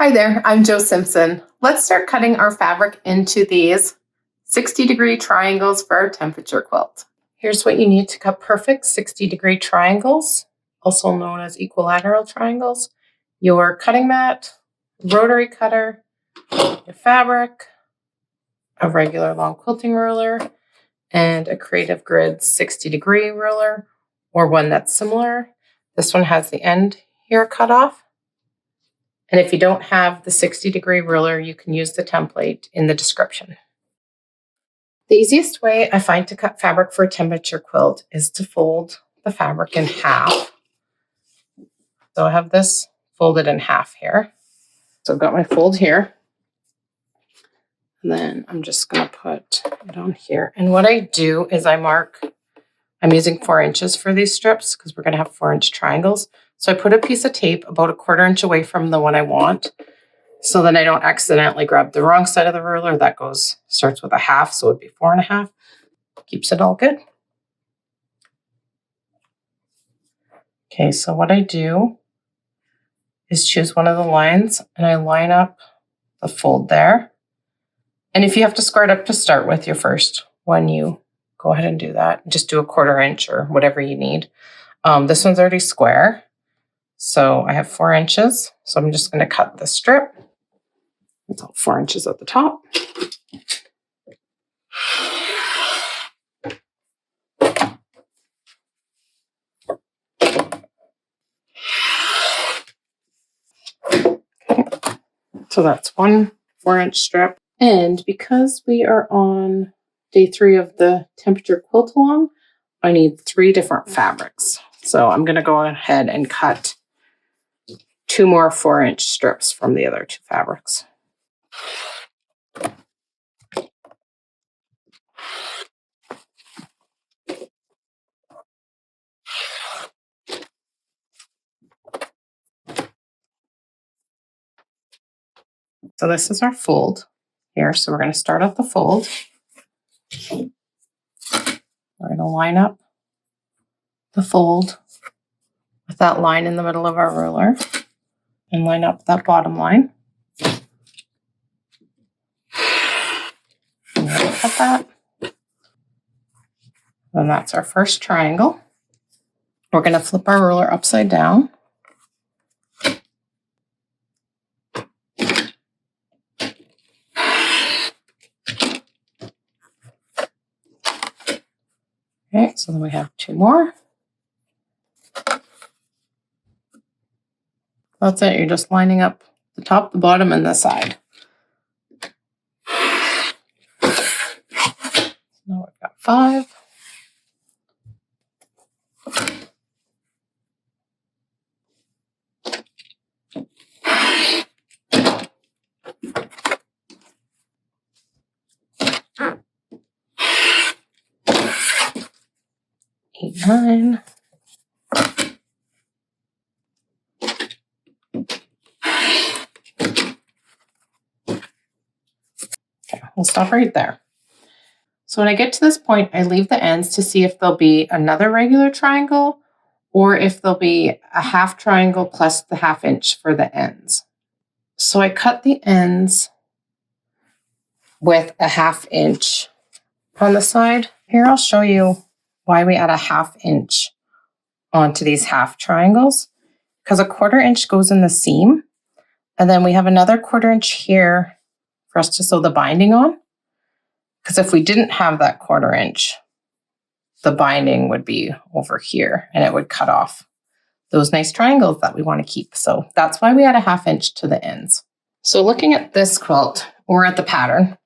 Hi there, I'm Jo Simpson. Let's start cutting our fabric into these 60-degree triangles for our temperature quilt. Here's what you need to cut perfect 60-degree triangles, also known as equilateral triangles. Your cutting mat, rotary cutter, your fabric, a regular long quilting ruler, and a Creative Grid 60-degree ruler, or one that's similar. This one has the end here cut off. And if you don't have the 60-degree ruler, you can use the template in the description. The easiest way I find to cut fabric for a temperature quilt is to fold the fabric in half. So I have this folded in half here. So I've got my fold here. And then I'm just going to put it on here. And what I do is I'm using 4 inches for these strips because we're going to have 4-inch triangles. So I put a piece of tape about a 1/4 inch away from the one I want, so that I don't accidentally grab the wrong side of the ruler. That starts with a half, so it'd be 4.5. Keeps it all good. Okay, so what I do is choose one of the lines and I line up the fold there. And if you have to square it up to start with your first one, you go ahead and do that. Just do a 1/4 inch or whatever you need. This one's already square. So I have 4 inches. So I'm just going to cut the strip. It's all 4 inches at the top. Okay. So that's one 4-inch strip. And because we are on day 3 of the temperature quilt along, I need 3 different fabrics. So I'm going to go ahead and cut 2 more 4-inch strips from the other 2 fabrics. So this is our fold here. So we're going to start at the fold. We're going to line up the fold with that line in the middle of our ruler and line up that bottom line. And then cut that. And that's our first triangle. We're going to flip our ruler upside down. Okay, so then we have 2 more. That's it. You're just lining up the top, the bottom, and the side. Now we've got 5. Eight, 9. Okay, we'll stop right there. So when I get to this point, I leave the ends to see if there'll be another regular triangle or if there'll be a half triangle plus the 1/2 inch for the ends. So I cut the ends with a 1/2 inch on the side. Here I'll show you why we add a 1/2 inch onto these half triangles, because a 1/4 inch goes in the seam, and then we have another 1/4 inch here for us to sew the binding on. Because if we didn't have that 1/4 inch, the binding would be over here and it would cut off those nice triangles that we want to keep. So that's why we add a 1/2 inch to the ends. So looking at this quilt or at the pattern,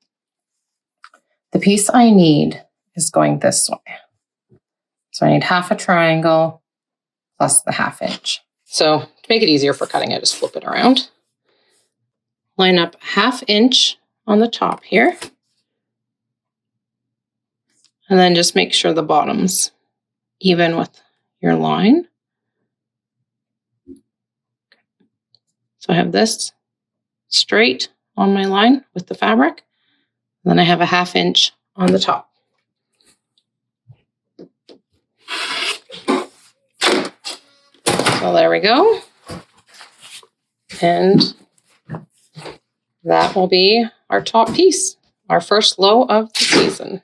the piece I need is going this way. So I need half a triangle plus the 1/2 inch. So to make it easier for cutting, I just flip it around. Line up 1/2 inch on the top here. And then just make sure the bottom's even with your line. So I have this straight on my line with the fabric. And then I have a 1/2 inch on the top. So there we go. And That will be our top piece, our first low of the season.